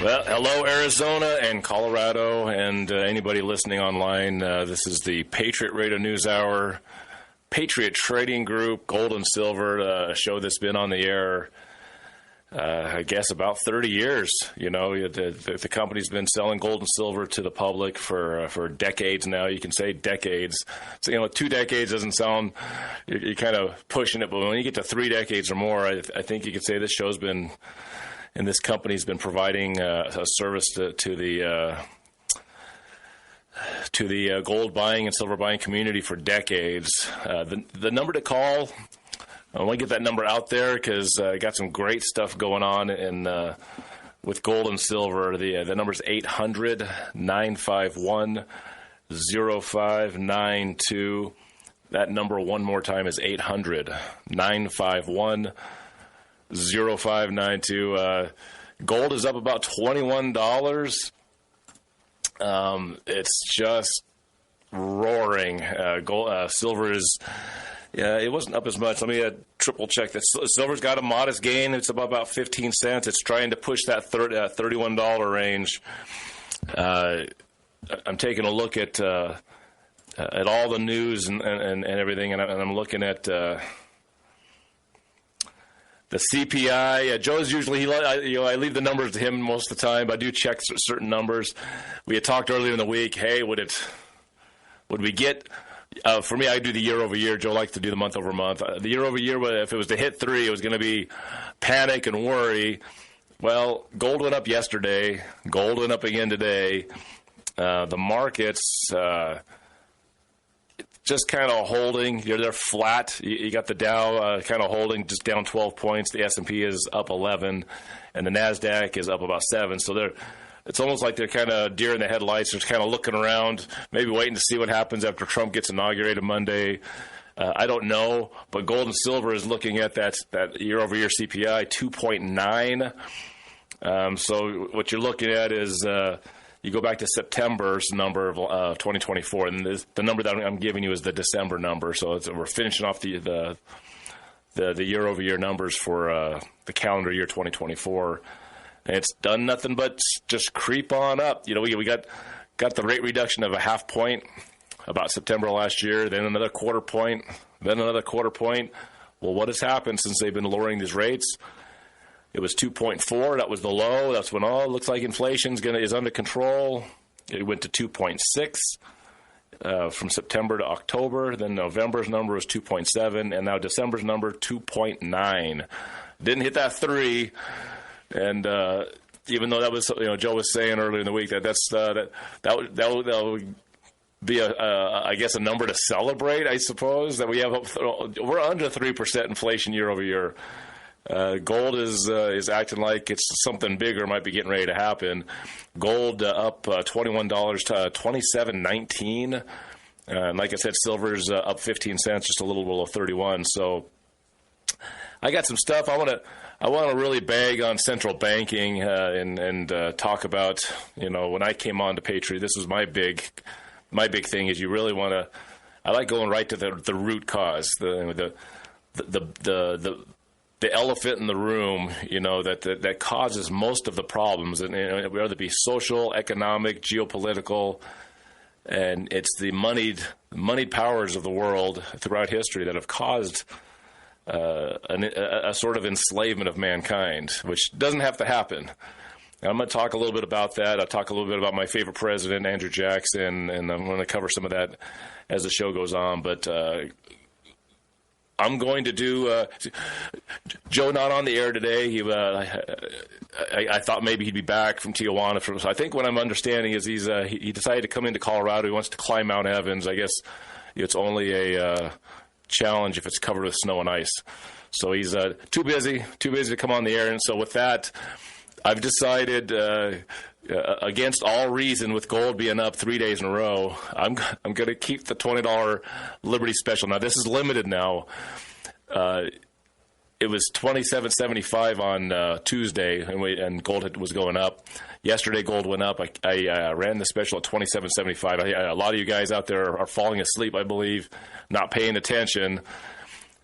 Well, hello, Arizona and Colorado, and anybody listening online. This is the Patriot Radio News Hour, Patriot Trading Group, Gold and Silver, a show that's been on the air, I guess, about 30 years. You know, the company's been selling gold and silver to the public for decades now. You can say decades. So, you know, 2 decades doesn't sound, you're kind of pushing it, but when you get to 3 decades or more, I think you could say this show's been, and this company's been providing a service to the gold buying and silver buying community for decades. The number to call, I want to get that number out there because I got some great stuff going on with gold and silver. The number is 800-951-0592. That number one more time is 800-951-0592. Gold is up about $21. It's just roaring. Silver is, it wasn't up as much. Let me triple check that. Silver's got a modest gain. It's about 15 cents. It's trying to push that $31 range. I'm taking a look at all the news and everything, and I'm looking at the CPI. Joe's usually, I leave the numbers to him most of the time, but I do check certain numbers. We had talked earlier in the week, hey, would we get, for me, I do the year over year. Joe likes to do the month over month. The year over year, if it was to hit 3, it was going to be panic and worry. Well, gold went up yesterday. Gold went up again today. The markets, just kind of holding. They're flat. You got the Dow kind of holding, just down 12 points. The S&P is up 11, and the NASDAQ is up about 7. So it's almost like they're kind of deer in the headlights. They're just kind of looking around, maybe waiting to see what happens after Trump gets inaugurated Monday. I don't know, but gold and silver is looking at that year-over-year CPI, 2.9. So what you're looking at is you go back to September's number of 2024, and the number that I'm giving you is the December number. So we're finishing off the year-over-year numbers for the calendar year 2024, and it's done nothing but just creep on up. You know, we got the rate reduction of a half point about September last year, then another quarter point, then another quarter point. Well, what has happened since they've been lowering these rates? It was 2.4. That was the low. That's when, it looks like inflation is under control. It went to 2.6 from September to October. Then November's number was 2.7, and now December's number 2.9. Didn't hit that 3, and even though that was, Joe was saying earlier in the week that would be I guess a number to celebrate. I suppose that we're under 3% inflation year over year. Gold is acting like it's something bigger might be getting ready to happen. Gold up $21 to $27.19. And like I said, silver's up 15 cents, just a little below 31. So I got some stuff. I want to really bag on central banking and talk about, when I came on to Patriot, this was my big thing is you really want to. I like going right to the root cause, the elephant in the room, that causes most of the problems, and whether it be social, economic, geopolitical, and it's the moneyed powers of the world throughout history that have caused a sort of enslavement of mankind, which doesn't have to happen. And I'm going to talk a little bit about that. I'll talk a little bit about my favorite president, Andrew Jackson, and I'm going to cover some of that as the show goes on, but I'm going to do Joe not on the air today. I thought maybe he'd be back from Tijuana. So I think what I'm understanding is he decided to come into Colorado. He wants to climb Mount Evans. I guess it's only a challenge if it's covered with snow and ice. So he's too busy to come on the air. And so with that, I've decided against all reason, with gold being up 3 days in a row, I'm going to keep the $20 Liberty special. Now, this is limited now. It was $27.75 on Tuesday, and gold was going up. Yesterday, gold went up. I ran the special at $27.75. A lot of you guys out there are falling asleep, I believe, not paying attention.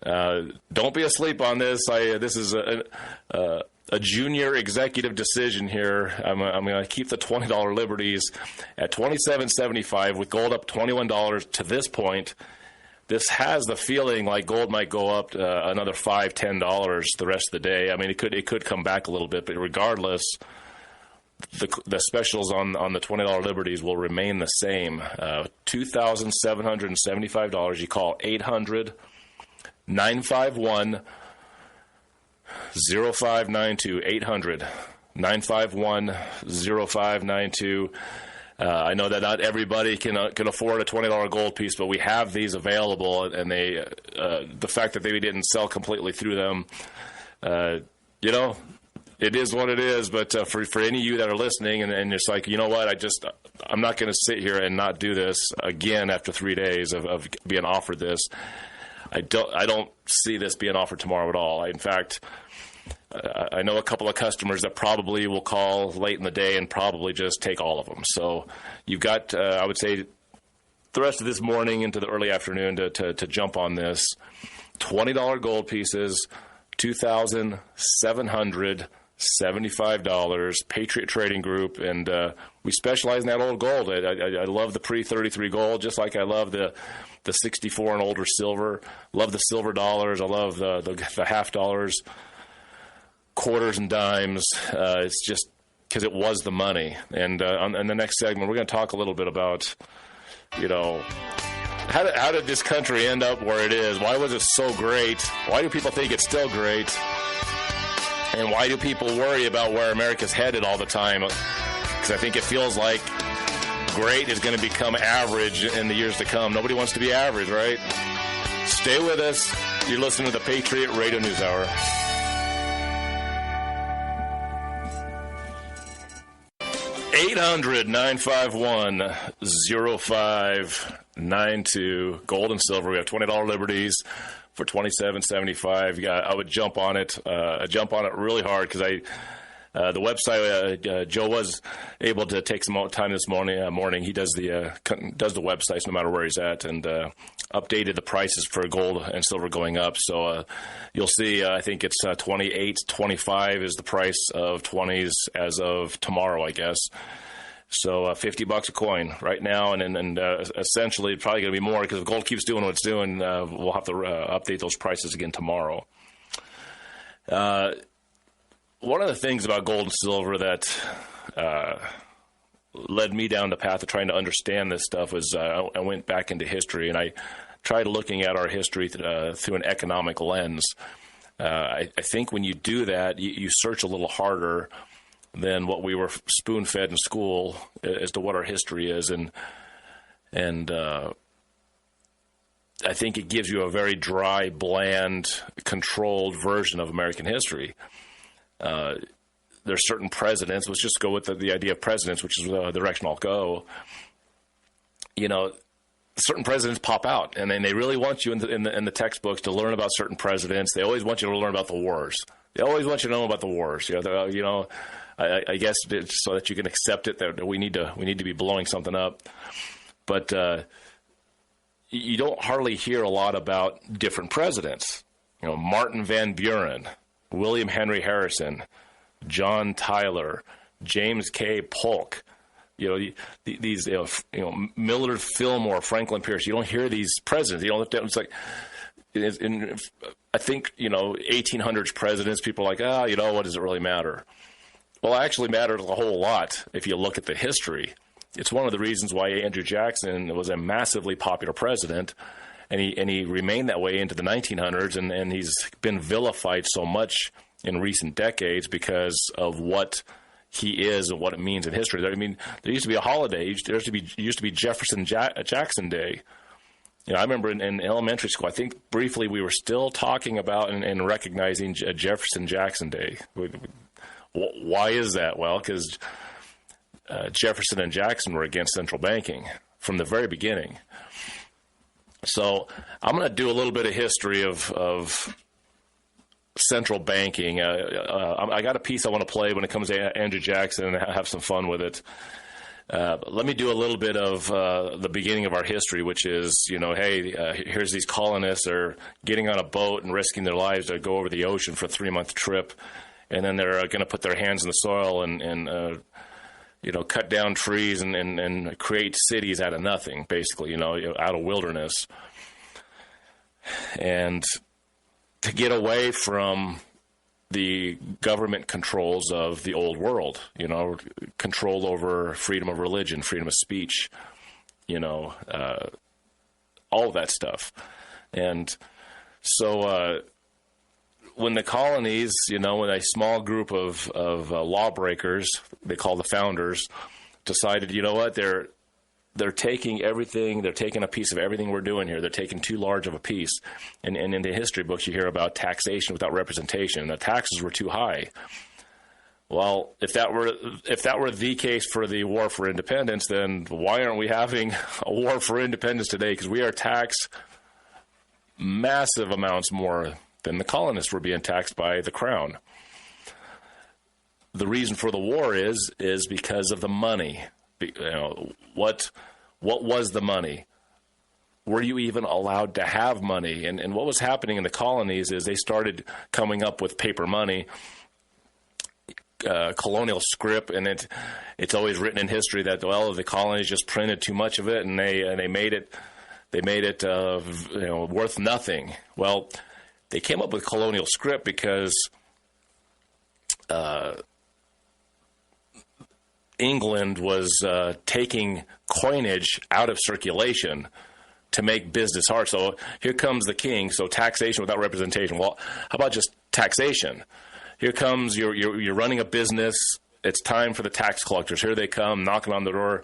Don't be asleep on this. This is a junior executive decision here. I'm going to keep the $20 Liberties at $27.75 with gold up $21 to this point. This has the feeling like gold might go up another $5, $10 the rest of the day. I mean, it could come back a little bit, but regardless, the specials on the $20 Liberties will remain the same. $2,775. You call 800-951-0592. 800-951-0592. I know that not everybody can afford a $20 gold piece, but we have these available, and they the fact that they didn't sell completely through them, it is what it is. But for any of you that are listening, and it's like, you know what, I'm not going to sit here and not do this again after 3 days of being offered this. I don't see this being offered tomorrow at all. In fact, I know a couple of customers that probably will call late in the day and probably just take all of them. So you've got, I would say, the rest of this morning into the early afternoon to jump on this. $20 gold pieces, $2,775, Patriot Trading Group, and we specialize in that old gold. I love the pre-33 gold, just like I love the 64 and older silver. Love the silver dollars. I love the half dollars, quarters and dimes. It's just because it was the money. And in the next segment, we're going to talk a little bit about, how did this country end up where it is? Why was it so great? Why do people think it's still great? And why do people worry about where America's headed all the time? Because I think it feels like great is going to become average in the years to come. Nobody wants to be average, right? Stay with us. You're listening to the Patriot Radio News Hour. 800-951-0592. Gold and silver. We have $20 Liberties for $27.75. I would jump on it. Jump on it really hard because the website. Joe was able to take some time this morning. He does the websites no matter where he's at, and updated the prices for gold and silver going up. So you'll see. I think it's $28.25 is the price of 20s as of tomorrow, I guess. So $50 a coin right now, and essentially probably going to be more because if gold keeps doing what it's doing, we'll have to update those prices again tomorrow. One of the things about gold and silver that led me down the path of trying to understand this stuff was I went back into history, and I tried looking at our history through an economic lens. I think when you do that, you search a little harder than what we were spoon-fed in school as to what our history is, and I think it gives you a very dry, bland, controlled version of American history. There's certain presidents. Let's just go with the idea of presidents, which is the direction I'll go. Certain presidents pop out, and then they really want you in the textbooks to learn about certain presidents. They always want you to learn about the wars. They always want you to know about the wars. I guess it's so that you can accept it that we need to be blowing something up. But you don't hardly hear a lot about different presidents. Martin Van Buren, William Henry Harrison, John Tyler, James K. Polk. These Millard Fillmore, Franklin Pierce. You don't hear these presidents. It's like, I think 1800s presidents. People are like, what does it really matter? Well, it actually matters a whole lot if you look at the history. It's one of the reasons why Andrew Jackson was a massively popular president, and he remained that way into the 1900s, and he's been vilified so much in recent decades because of what he is and what it means in history. I mean, there used to be a holiday. There used to be Jefferson Jackson Day. I remember in elementary school, I think briefly we were still talking about and recognizing Jefferson Jackson Day. Why is that? Well, because Jefferson and Jackson were against central banking from the very beginning. So I'm going to do a little bit of history of central banking. I got a piece I want to play when it comes to Andrew Jackson and have some fun with it. Let me do a little bit of the beginning of our history, which is, here's these colonists are getting on a boat and risking their lives to go over the ocean for a 3-month trip. and then they're going to put their hands in the soil and cut down trees and create cities out of nothing, basically, out of wilderness. And to get away from the government controls of the old world, control over freedom of religion, freedom of speech, all of that stuff. And so when the colonies, when a small group of lawbreakers, they call the founders, decided, what, they're taking everything, they're taking a piece of everything we're doing here. They're taking too large of a piece. And in the history books, you hear about taxation without representation. The taxes were too high. Well, if that were the case for the war for independence, then why aren't we having a war for independence today? Because we are taxed massive amounts more than the colonists were being taxed by the crown. The reason for the war is because of the money. What was the money? Were you even allowed to have money? And what was happening in the colonies is they started coming up with paper money, colonial script, and it's always written in history that the colonies just printed too much of it, and they made it worth nothing. Well, they came up with colonial script because England was taking coinage out of circulation to make business hard. So here comes the king. So taxation without representation. Well, how about just taxation? Here comes you're running a business. It's time for the tax collectors. Here they come, knocking on the door.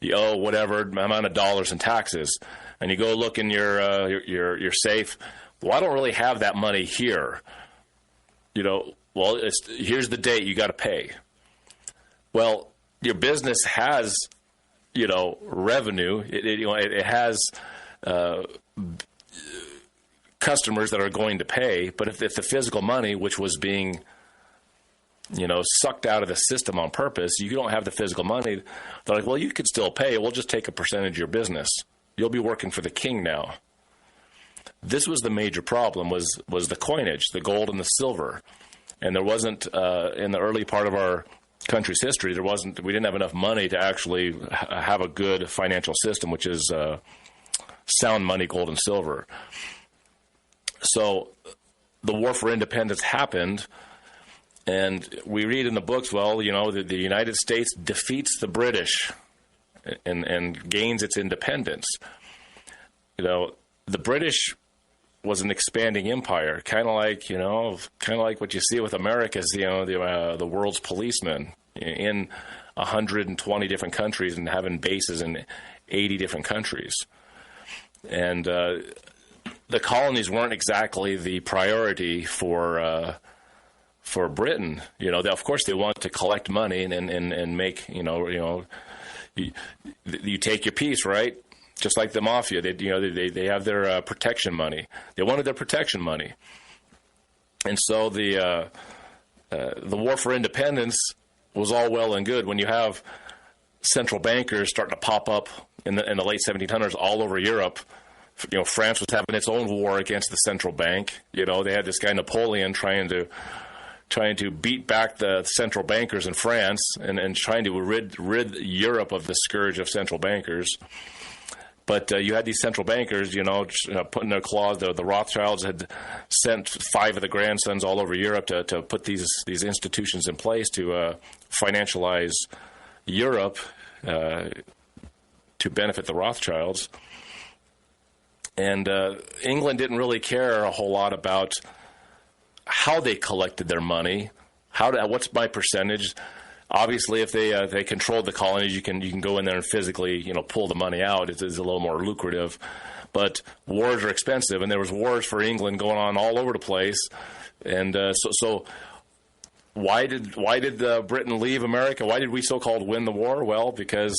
You owe whatever amount of dollars in taxes, and you go look in your safe. Well, I don't really have that money here. Well, here's the date you got to pay. Well, your business has, revenue. It has customers that are going to pay. But if the physical money, which was being, sucked out of the system on purpose, you don't have the physical money. They're like, well, you could still pay. We'll just take a percentage of your business. You'll be working for the king now. This was the major problem, was the coinage, the gold and the silver. And there wasn't, in the early part of our country's history, we didn't have enough money to actually have a good financial system, which is sound money, gold and silver. So the war for independence happened, and we read in the books, the United States defeats the British and gains its independence. The British was an expanding empire, kind of like what you see with America as the world's policeman in 120 different countries and having bases in 80 different countries. And the colonies weren't exactly the priority for Britain. Of course they want to collect money and make you take your piece, right? Just like the mafia, they have their protection money. They wanted their protection money, and so the war for independence was all well and good when you have central bankers starting to pop up in the late 1700s all over Europe. France was having its own war against the central bank. They had this guy Napoleon trying to beat back the central bankers in France and trying to rid Europe of the scourge of central bankers. But you had these central bankers, putting their claws. The Rothschilds had sent 5 of the grandsons all over Europe to put these institutions in place to financialize Europe to benefit the Rothschilds. And England didn't really care a whole lot about how they collected their money. What's my percentage? Obviously, if they controlled the colonies, you can go in there and physically pull the money out. It's a little more lucrative, but wars are expensive, and there was wars for England going on all over the place. And so why did Britain leave America? Why did we so-called win the war? Well, because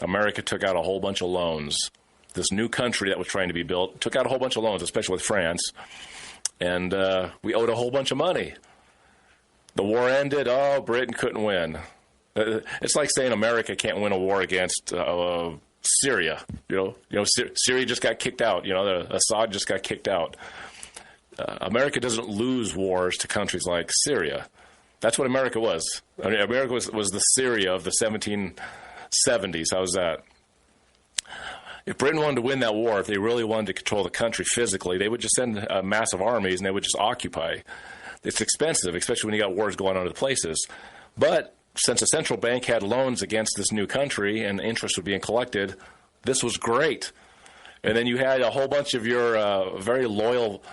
America took out a whole bunch of loans. This new country that was trying to be built took out a whole bunch of loans, especially with France, and we owed a whole bunch of money. The war ended. Oh, Britain couldn't win. It's like saying America can't win a war against Syria. Syria just got kicked out. Assad just got kicked out. America doesn't lose wars to countries like Syria. That's what America was. I mean, America was the Syria of the 1770s. How's that? If Britain wanted to win that war, if they really wanted to control the country physically, they would just send massive armies and they would just occupy. It's expensive, especially when you got wars going on in other places. But since a central bank had loans against this new country and interest was being collected, this was great. And then you had a whole bunch of your very loyal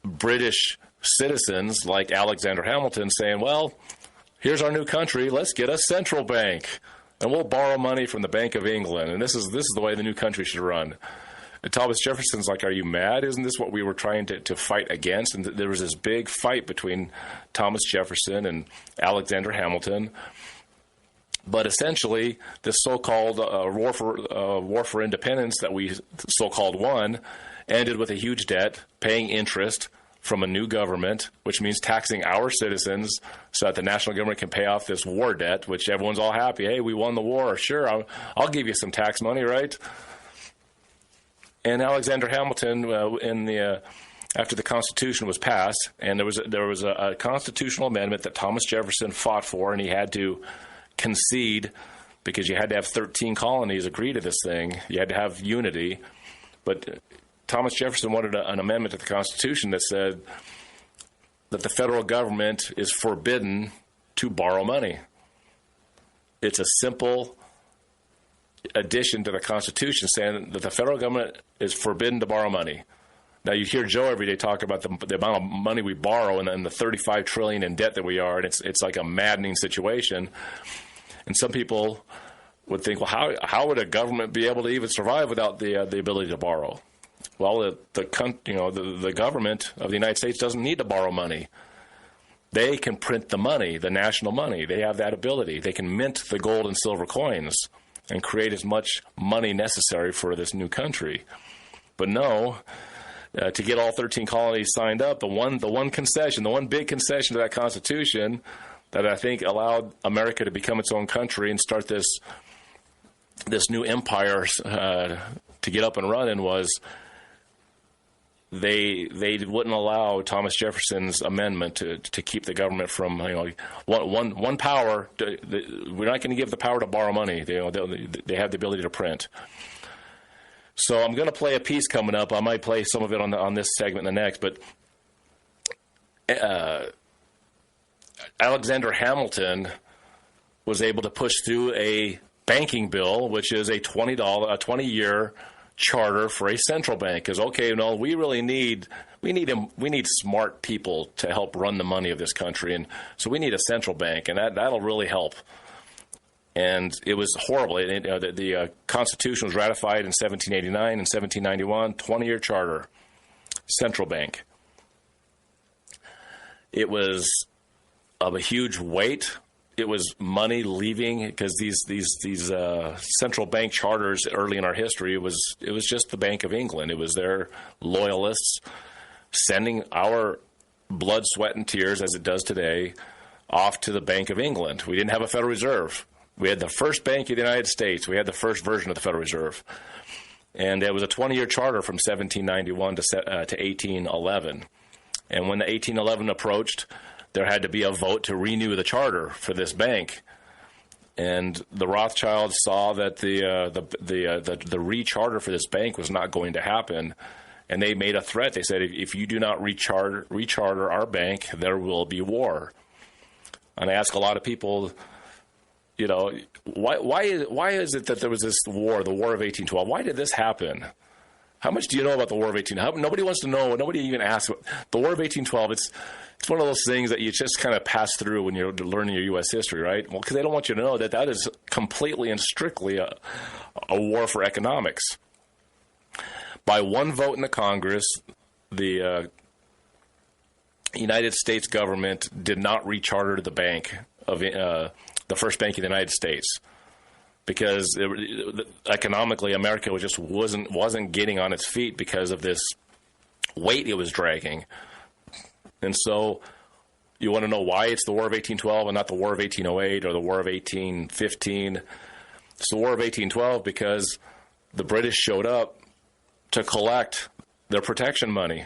British citizens like Alexander Hamilton saying, well, here's our new country. Let's get a central bank. And we'll borrow money from the Bank of England. And this is the way the new country should run. And Thomas Jefferson's like, are you mad? Isn't this what we were trying to fight against? And there was this big fight between Thomas Jefferson and Alexander Hamilton. But essentially, this so-called war for independence that we so-called won ended with a huge debt, paying interest from a new government, which means taxing our citizens so that the national government can pay off this war debt, which everyone's all happy. Hey, we won the war. Sure, I'll give you some tax money, right? And Alexander Hamilton, after the Constitution was passed, and there was a constitutional amendment that Thomas Jefferson fought for, and he had to concede because you had to have 13 colonies agree to this thing. You had to have unity. But Thomas Jefferson wanted an amendment to the Constitution that said that the federal government is forbidden to borrow money. It's a simple addition to the Constitution saying that the federal government is forbidden to borrow money. Now, you hear Joe every day talk about the amount of money we borrow and the $35 trillion in debt that we are, and it's like a maddening situation. And some people would think, well, how would a government be able to even survive without the ability to borrow? Well, the government of the United States doesn't need to borrow money. They can print the money, the national money. They have that ability. They can mint the gold and silver coins and create as much money necessary for this new country. But no, to get all 13 colonies signed up, the one big concession to that Constitution that I think allowed America to become its own country and start this new empire to get up and running was they wouldn't allow Thomas Jefferson's amendment to keep the government from one power. We're not going to give the power to borrow money. They have the ability to print. So I'm going to play a piece coming up. I might play some of it on this segment and the next. But Alexander Hamilton was able to push through a banking bill, which is a 20-year charter for a central bank. Because we really need smart people to help run the money of this country, and so we need a central bank, and that'll really help. And it was horrible. The Constitution was ratified in 1789 and 1791, 20-year charter, central bank. It was of a huge weight. It was money leaving because these central bank charters early in our history, it was just the Bank of England. It was their loyalists sending our blood, sweat, and tears, as it does today, off to the Bank of England. We didn't have a Federal Reserve. We had the first bank of the United States. We had the first version of the Federal Reserve. And it was a 20-year charter from 1791 to 1811. And when the 1811 approached, there had to be a vote to renew the charter for this bank. And the Rothschilds saw that the re-charter for this bank was not going to happen. And they made a threat. They said, if you do not re-charter our bank, there will be war. And I ask a lot of people, why is it that there was this war, the War of 1812? Why did this happen? How much do you know about the War of 1812? Nobody wants to know. Nobody even asks. The War of 1812, it's one of those things that you just kind of pass through when you're learning your U.S. history, right? Well, because they don't want you to know that is completely and strictly a war for economics. By one vote in the Congress, the United States government did not recharter the bank of the first bank of the United States because economically America wasn't getting on its feet because of this weight it was dragging. And so you want to know why it's the War of 1812 and not the War of 1808 or the War of 1815. It's the War of 1812 because the British showed up to collect their protection money.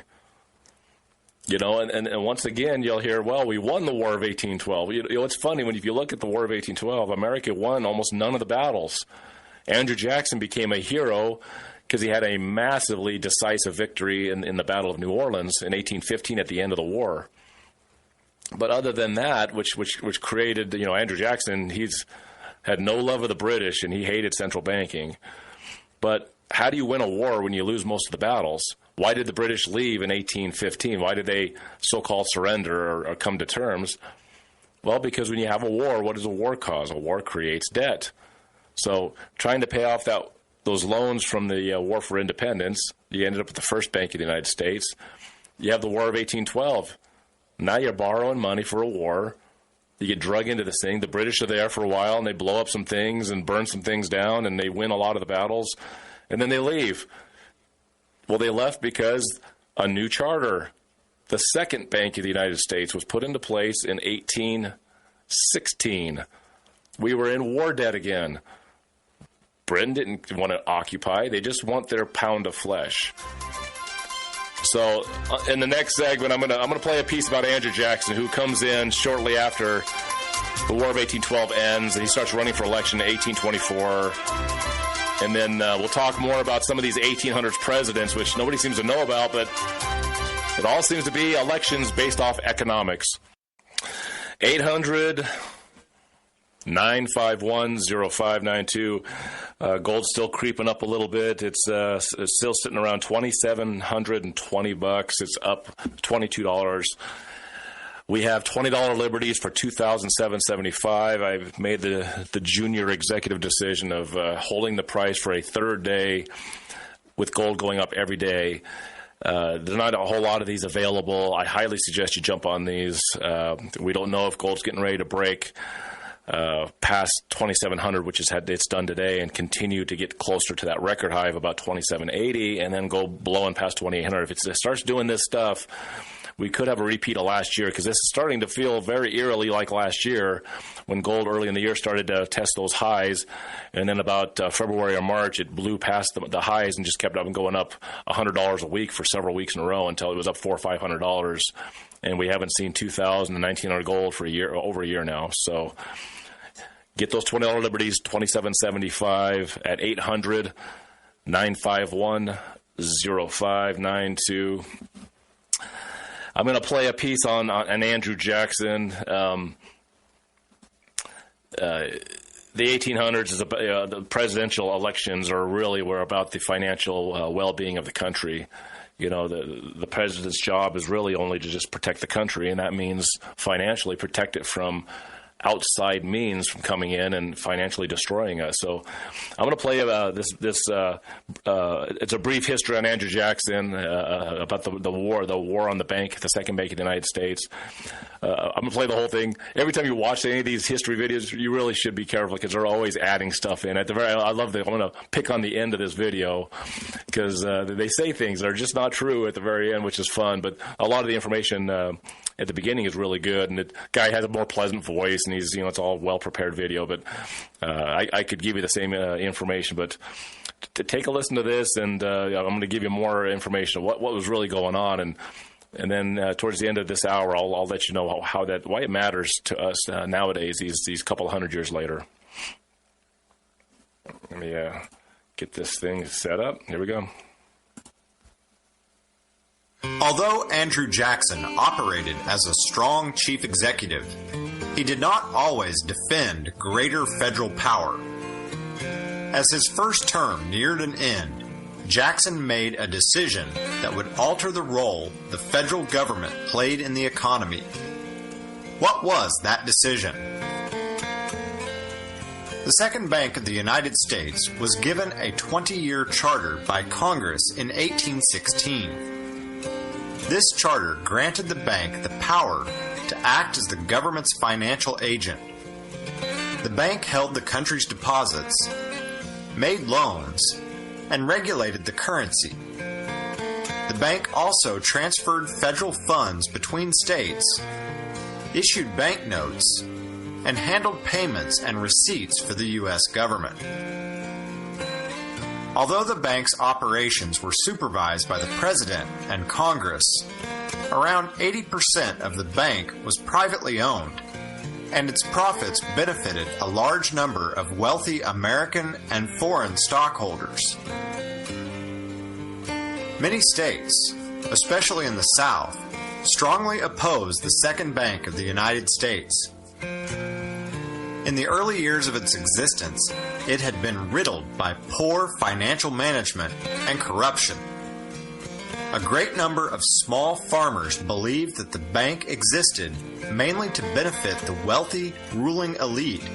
And once again, you'll hear, well, we won the War of 1812. It's funny, if you look at the War of 1812, America won almost none of the battles. Andrew Jackson became a hero because he had a massively decisive victory in the Battle of New Orleans in 1815 at the end of the war. But other than that, which created, Andrew Jackson, he's had no love of the British, and he hated central banking. But how do you win a war when you lose most of the battles? Why did the British leave in 1815? Why did they so-called surrender or come to terms? Well, because when you have a war, what does a war cause? A war creates debt. So trying to pay off those loans from the War for Independence, you ended up with the first Bank of the United States. You have the War of 1812. Now you're borrowing money for a war. You get drug into this thing. The British are there for a while, and they blow up some things and burn some things down, and they win a lot of the battles, and then they leave. Well, they left because a new charter, the second Bank of the United States, was put into place in 1816. We were in war debt again. Britain didn't want to occupy. They just want their pound of flesh. So in the next segment, I'm gonna play a piece about Andrew Jackson, who comes in shortly after the War of 1812 ends, and he starts running for election in 1824. And then we'll talk more about some of these 1800s presidents, which nobody seems to know about, but it all seems to be elections based off economics. 800-951-0592. Gold's still creeping up a little bit. It's still sitting around $2,720. It's up $22. We have $20 liberties for $2,775. I've made the junior executive decision of holding the price for a third day, with gold going up every day. There's not a whole lot of these available. I highly suggest you jump on these. We don't know if gold's getting ready to break past 2,700, which it's done today, and continue to get closer to that record high of about 2,780, and then go blowing past 2,800. If it starts doing this stuff, we could have a repeat of last year, because this is starting to feel very eerily like last year, when gold early in the year started to test those highs, and then about February or March, it blew past the highs and just kept up and going up $100 a week for several weeks in a row until it was up $400 or $500, and we haven't seen 2,000 and 1,900 gold for over a year now. So get those $20 liberties, $2,775 at 800-951-0592. I'm going to play a piece on Andrew Jackson. The 1800s the presidential elections were about the financial well-being of the country. The president's job is really only to just protect the country, and that means financially protect it from outside means from coming in and financially destroying us. So I'm going to play this. It's a brief history on Andrew Jackson, about the war on the bank, the second bank of the United States. I'm going to play the whole thing. Every time you watch any of these history videos, you really should be careful, because they're always adding stuff in. I love that. I'm going to pick on the end of this video, because they say things that are just not true at the very end, which is fun. But a lot of the information at the beginning is really good, and the guy has a more pleasant voice, and he's, it's all well-prepared video. But I could give you the same information, but to take a listen to this, and I'm going to give you more information of what was really going on, and then towards the end of this hour, I'll let you know why it matters to us nowadays, these couple hundred years later. Let me get this thing set up. Here we go. Although Andrew Jackson operated as a strong chief executive, he did not always defend greater federal power. As his first term neared an end, Jackson made a decision that would alter the role the federal government played in the economy. What was that decision? The Second Bank of the United States was given a 20-year charter by Congress in 1816. This charter granted the bank the power to act as the government's financial agent. The bank held the country's deposits, made loans, and regulated the currency. The bank also transferred federal funds between states, issued banknotes, and handled payments and receipts for the U.S. government. Although the bank's operations were supervised by the President and Congress, around 80% of the bank was privately owned, and its profits benefited a large number of wealthy American and foreign stockholders. Many states, especially in the South, strongly opposed the second bank of the United States. In the early years of its existence, it had been riddled by poor financial management and corruption. A great number of small farmers believed that the bank existed mainly to benefit the wealthy ruling elite,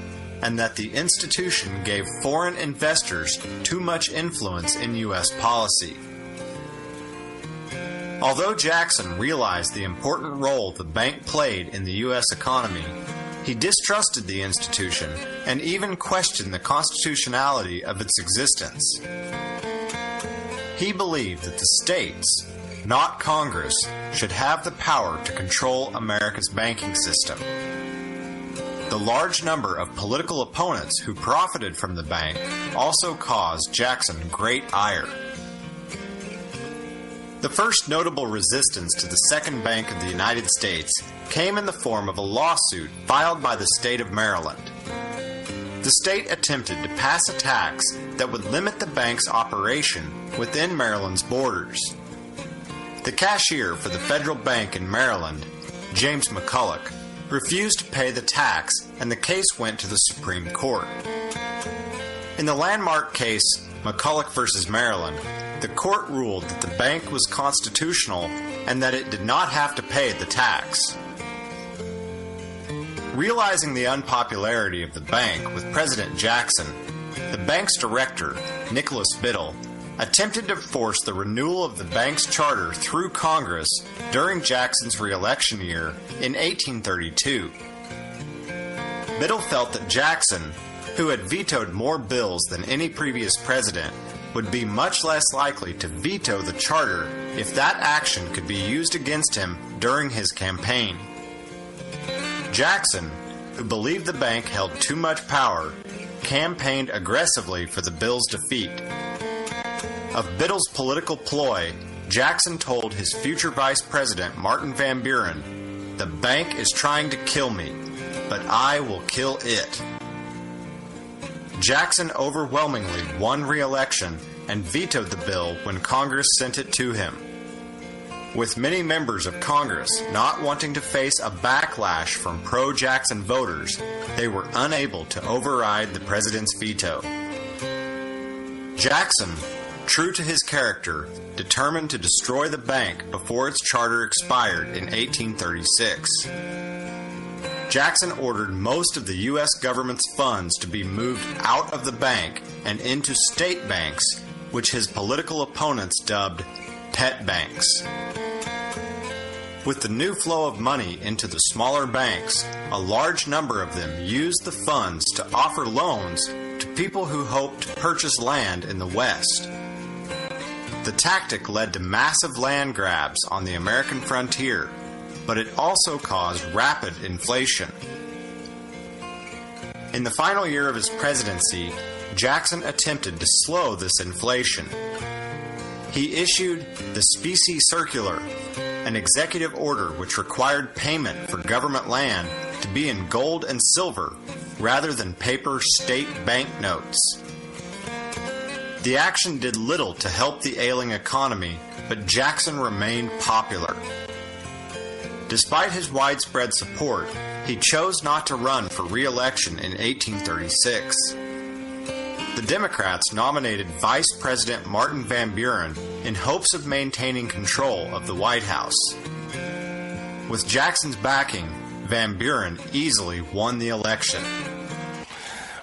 and that the institution gave foreign investors too much influence in U.S. policy. Although Jackson realized the important role the bank played in the U.S. economy, he distrusted the institution and even questioned the constitutionality of its existence. He believed that the states, not Congress, should have the power to control America's banking system. The large number of political opponents who profited from the bank also caused Jackson great ire. The first notable resistance to the Second Bank of the United States came in the form of a lawsuit filed by the state of Maryland. The state attempted to pass a tax that would limit the bank's operation within Maryland's borders. The cashier for the federal bank in Maryland, James McCulloch, refused to pay the tax, and the case went to the Supreme Court. In the landmark case McCulloch v. Maryland, the court ruled that the bank was constitutional and that it did not have to pay the tax. Realizing the unpopularity of the bank with President Jackson, the bank's director, Nicholas Biddle, attempted to force the renewal of the bank's charter through Congress during Jackson's re-election year in 1832. Biddle felt that Jackson, who had vetoed more bills than any previous president, would be much less likely to veto the charter if that action could be used against him during his campaign. Jackson, who believed the bank held too much power, campaigned aggressively for the bill's defeat. Of Biddle's political ploy, Jackson told his future vice president Martin Van Buren, "The bank is trying to kill me, but I will kill it." Jackson overwhelmingly won re-election and vetoed the bill when Congress sent it to him. With many members of Congress not wanting to face a backlash from pro-Jackson voters, they were unable to override the president's veto. Jackson, true to his character, determined to destroy the bank before its charter expired in 1836. Jackson ordered most of the U.S. government's funds to be moved out of the bank and into state banks, which his political opponents dubbed pet banks. With the new flow of money into the smaller banks, a large number of them used the funds to offer loans to people who hoped to purchase land in the West. The tactic led to massive land grabs on the American frontier, but it also caused rapid inflation. In the final year of his presidency, Jackson attempted to slow this inflation. He issued the Specie Circular, an executive order which required payment for government land to be in gold and silver rather than paper state banknotes. The action did little to help the ailing economy, but Jackson remained popular. Despite his widespread support, he chose not to run for re-election in 1836. The Democrats nominated Vice President Martin Van Buren in hopes of maintaining control of the White House. With Jackson's backing, Van Buren easily won the election.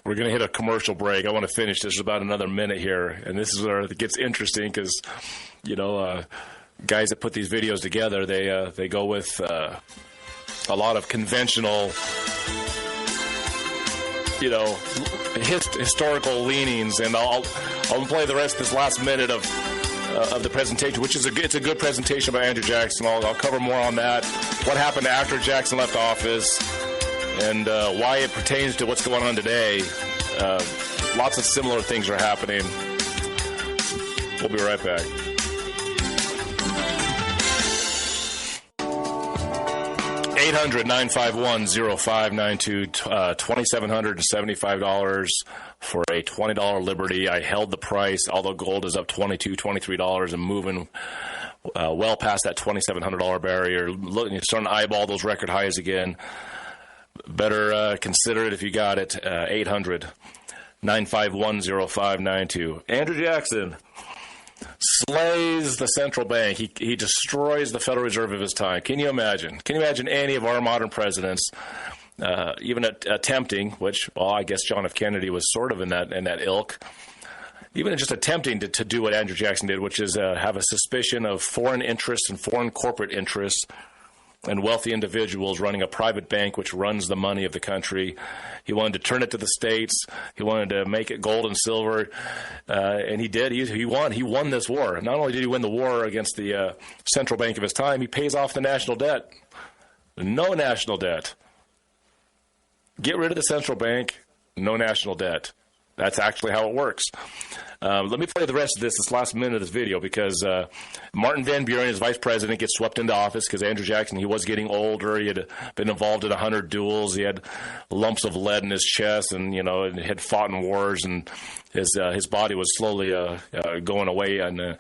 We're going to hit a commercial break. I want to finish this about another minute here, and this is where it gets interesting because, guys that put these videos together, they go with a lot of conventional, historical leanings, and I'll play the rest of this last minute of the presentation, which is it's a good presentation by Andrew Jackson. I'll cover more on that, what happened after Jackson left office, and why it pertains to what's going on today. Lots of similar things are happening. We'll be right back. 800-951-0592, $2,775 for a $20 Liberty. I held the price, although gold is up $22, $23 and moving well past that $2,700 barrier. Look, you're starting to eyeball those record highs again. Better consider it if you got it. 800-951-0592. Andrew Jackson slays the central bank. He destroys the Federal Reserve of his time. Can you imagine? Can you imagine any of our modern presidents even attempting, which, well, I guess John F. Kennedy was sort of in that ilk, even just attempting to do what Andrew Jackson did, which is have a suspicion of foreign interests and foreign corporate interests and wealthy individuals running a private bank which runs the money of the country. He wanted to turn it to the states. He wanted to make it gold and silver, and he did. He won. He won this war. Not only did he win the war against the central bank of his time, he pays off the national debt. No national debt. Get rid of the central bank, no national debt. That's actually how it works. Let me play the rest of this last minute of this video, because Martin Van Buren, his vice president, gets swept into office because Andrew Jackson, he was getting older. He had been involved in 100 duels. He had lumps of lead in his chest, and and had fought in wars, and his body was slowly going away. And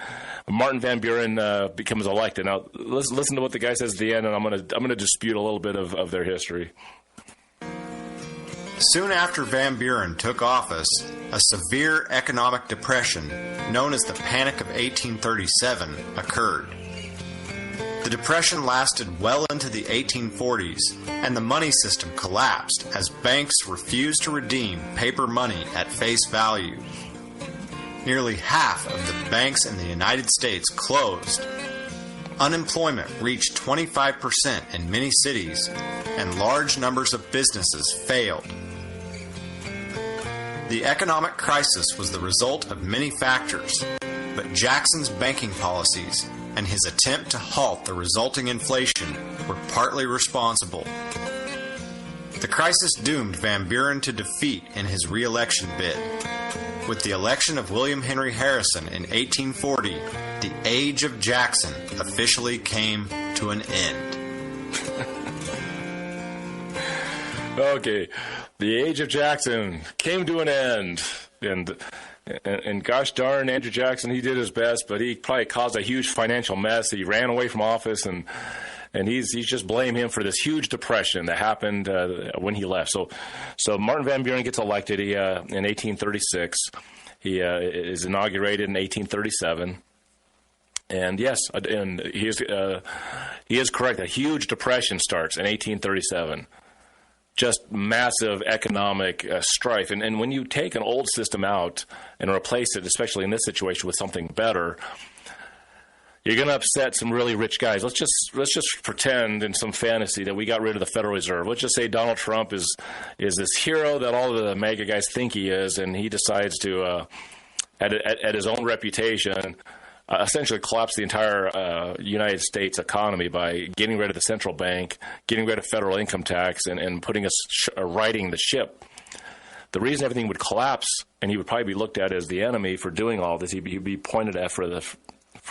Martin Van Buren becomes elected. Now, listen to what the guy says at the end, and I'm gonna dispute a little bit of their history. Soon after Van Buren took office, a severe economic depression, known as the Panic of 1837, occurred. The depression lasted well into the 1840s, and the money system collapsed as banks refused to redeem paper money at face value. Nearly half of the banks in the United States closed. Unemployment reached 25% in many cities, and large numbers of businesses failed. The economic crisis was the result of many factors, but Jackson's banking policies and his attempt to halt the resulting inflation were partly responsible. The crisis doomed Van Buren to defeat in his re-election bid. With the election of William Henry Harrison in 1840, the age of Jackson officially came to an end. Okay, the age of Jackson came to an end, and gosh darn, Andrew Jackson, he did his best, but he probably caused a huge financial mess. He ran away from office, and he's just blame him for this huge depression that happened when he left. So Martin Van Buren gets elected in 1836. He is inaugurated in 1837. And yes, and he is correct. A huge depression starts in 1837. Just massive economic strife. And when you take an old system out and replace it, especially in this situation, with something better, you're going to upset some really rich guys. Let's just pretend in some fantasy that we got rid of the Federal Reserve. Let's just say Donald Trump is this hero that all of the MAGA guys think he is, and he decides to, at his own reputation, essentially collapse the entire United States economy by getting rid of the central bank, getting rid of federal income tax, and putting us righting the ship. The reason everything would collapse, and he would probably be looked at as the enemy for doing all this, he'd be pointed at for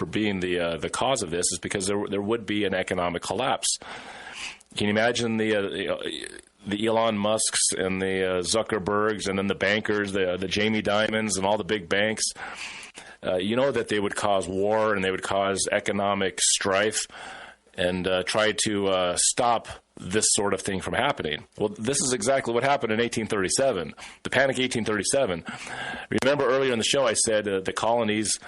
being the cause of this, is because there would be an economic collapse. Can you imagine the Elon Musks and the Zuckerbergs, and then the bankers, the Jamie Dimons, and all the big banks? That they would cause war and they would cause economic strife and try to stop this sort of thing from happening. Well, this is exactly what happened in 1837, the Panic of 1837. Remember earlier in the show I said the colonies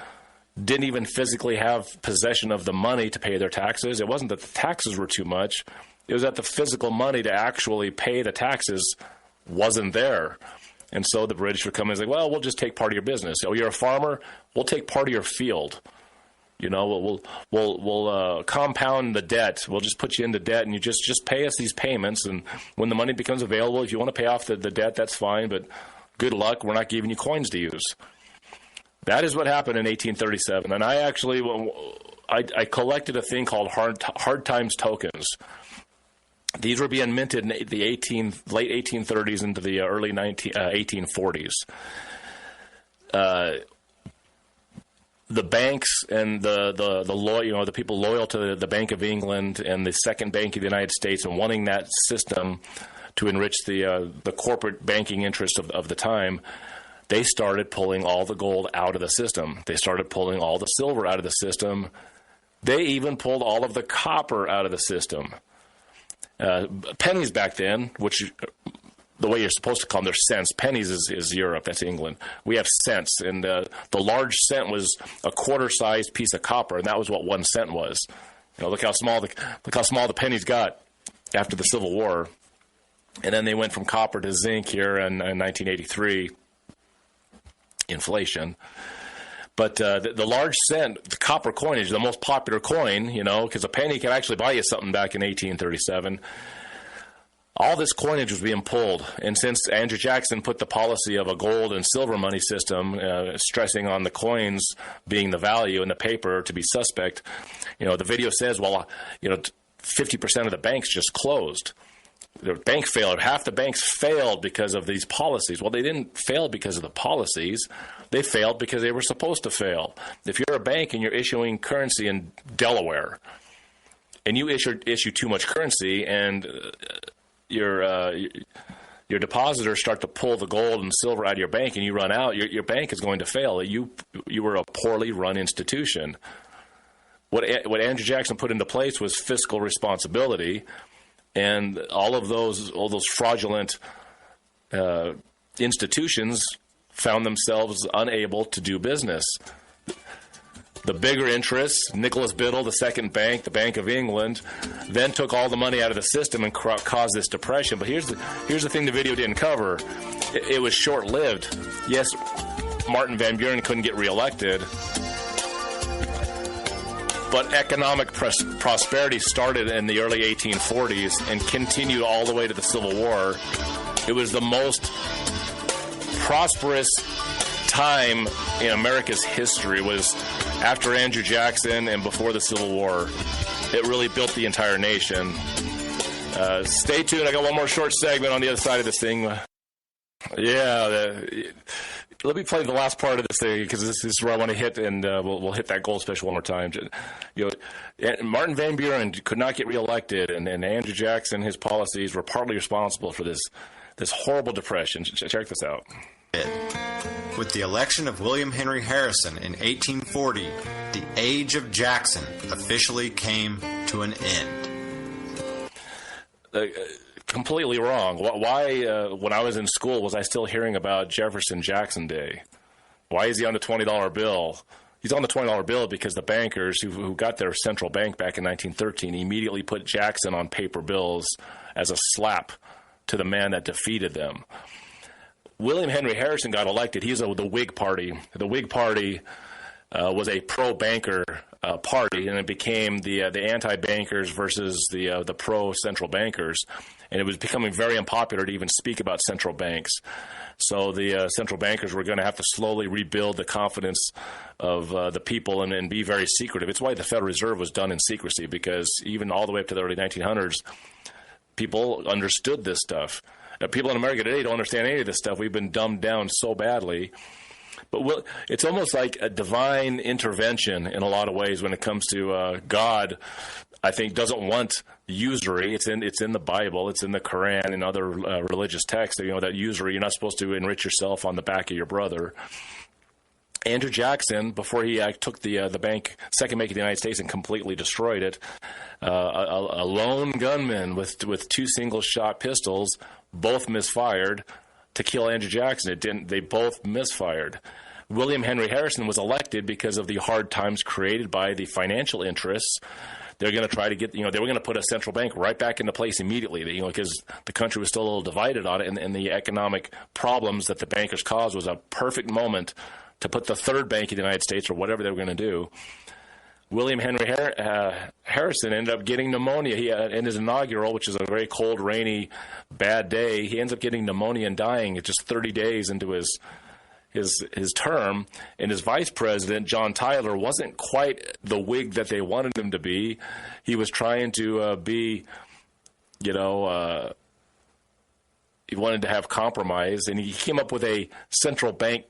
didn't even physically have possession of the money to pay their taxes. It wasn't that the taxes were too much. It was that the physical money to actually pay the taxes wasn't there. And so the British would come and say, well, we'll just take part of your business. Oh, you're a farmer? We'll take part of your field. We'll compound the debt. We'll just put you into debt, and you just pay us these payments. And when the money becomes available, if you want to pay off the debt, that's fine. But good luck. We're not giving you coins to use. That is what happened in 1837. And I actually I collected a thing called hard times tokens. These were being minted in the late 1830s into the early 1840s. the banks and the people loyal to the Bank of England and the Second Bank of the United States and wanting that system to enrich the corporate banking interest of the time, they started pulling all the gold out of the system. They started pulling all the silver out of the system. They even pulled all of the copper out of the system. Pennies back then, which the way you're supposed to call them, they're cents. Pennies is Europe. That's England. We have cents, and the large cent was a quarter-sized piece of copper, and that was what 1 cent was. Look how small the pennies got after the Civil War, and then they went from copper to zinc here in 1983. Inflation. But the large cent, the copper coinage, the most popular coin, because a penny could actually buy you something back in 1837. All this coinage was being pulled. And since Andrew Jackson put the policy of a gold and silver money system, stressing on the coins being the value and the paper to be suspect, the video says, 50% of the banks just closed. The bank failure. Half the banks failed because of these policies. Well, they didn't fail because of the policies. They failed because they were supposed to fail. If you're a bank and you're issuing currency in Delaware, and you issue too much currency, and your depositors start to pull the gold and silver out of your bank, and you run out, your bank is going to fail. You were a poorly run institution. What Andrew Jackson put into place was fiscal responsibility. And all those fraudulent institutions found themselves unable to do business. The bigger interests, Nicholas Biddle, the Second Bank, the Bank of England, then took all the money out of the system and caused this depression. But here's the thing the video didn't cover. It was short-lived. Yes, Martin Van Buren couldn't get reelected, but economic prosperity started in the early 1840s and continued all the way to the Civil War. It was the most prosperous time in America's history was after Andrew Jackson and before the Civil War. It really built the entire nation. Stay tuned. I got one more short segment on the other side of this thing. Let me play the last part of this thing because this is where I want to hit, and we'll hit that gold special one more time. Martin Van Buren could not get reelected, and Andrew Jackson, his policies were partly responsible for this horrible depression. Check this out. With the election of William Henry Harrison in 1840, the age of Jackson officially came to an end. Completely wrong. Why, when I was in school, was I still hearing about Jefferson Jackson Day? Why is he on the $20 bill? He's on the $20 bill because the bankers who got their central bank back in 1913 immediately put Jackson on paper bills as a slap to the man that defeated them. William Henry Harrison got elected. He's the Whig Party. The Whig Party was a pro-banker party, and it became the anti-bankers versus the pro-central bankers. And it was becoming very unpopular to even speak about central banks. So the central bankers were going to have to slowly rebuild the confidence of the people and be very secretive. It's why the Federal Reserve was done in secrecy, because even all the way up to the early 1900s, people understood this stuff. People in America today don't understand any of this stuff. We've been dumbed down so badly. But it's almost like a divine intervention in a lot of ways when it comes to God. I think doesn't want usury. It's in the Bible. It's in the Quran and other religious texts. That usury, you're not supposed to enrich yourself on the back of your brother. Andrew Jackson, before he took the Second Bank of the United States and completely destroyed it, a lone gunman with two single-shot pistols, both misfired to kill Andrew Jackson. They both misfired. William Henry Harrison was elected because of the hard times created by the financial interests. They're going to try to get, they were going to put a central bank right back into place immediately, because the country was still a little divided on it, and the economic problems that the bankers caused was a perfect moment to put the third bank in the United States, or whatever they were going to do. William Henry Harrison ended up getting pneumonia. He in his inaugural, which is a very cold, rainy, bad day, he ends up getting pneumonia and dying just 30 days into his term. And his vice president, John Tyler, wasn't quite the Whig that they wanted him to be. He was trying to be, he wanted to have compromise, and he came up with a central bank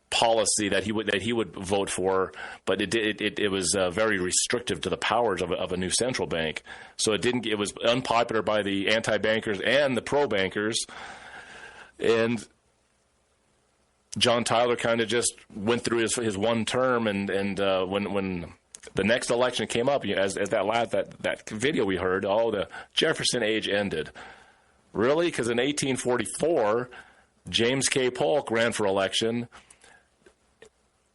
policy that he would vote for, but it was very restrictive to the powers of a new central bank. So it was unpopular by the anti-bankers and the pro-bankers, and John Tyler kind of just went through his one term, and when the next election came up, as that video we heard, the Jefferson age ended. Really? Because in 1844, James K. Polk ran for election.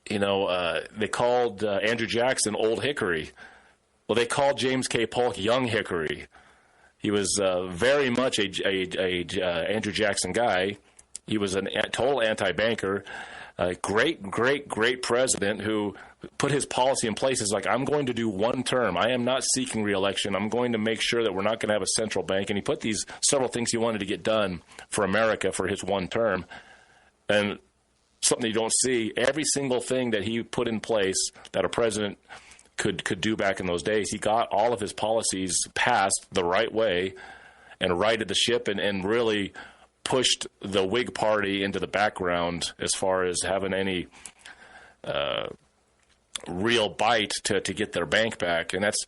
They called Andrew Jackson Old Hickory. Well, they called James K. Polk Young Hickory. He was very much a Andrew Jackson guy. He was a total anti-banker, a great president who put his policy in place. Is like, I'm going to do one term. I am not seeking re-election. I'm going to make sure that we're not going to have a central bank. And he put these several things he wanted to get done for America for his one term. And something you don't see, every single thing that he put in place that a president could do back in those days, he got all of his policies passed the right way and righted the ship and really pushed the Whig Party into the background as far as having any real bite to get their bank back. And that's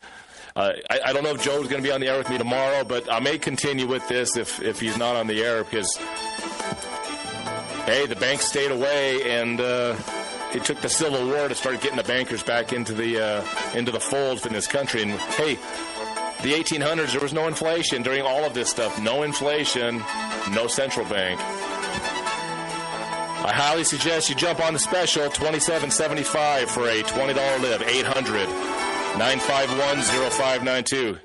I don't know if Joe's going to be on the air with me tomorrow, but I may continue with this if he's not on the air, because hey, the banks stayed away, and it took the Civil War to start getting the bankers back into the fold in this country. And hey, the 1800s, there was no inflation during all of this stuff. No inflation, no central bank. I highly suggest you jump on the special, $27.75 for a $20 live, 800-951-0592.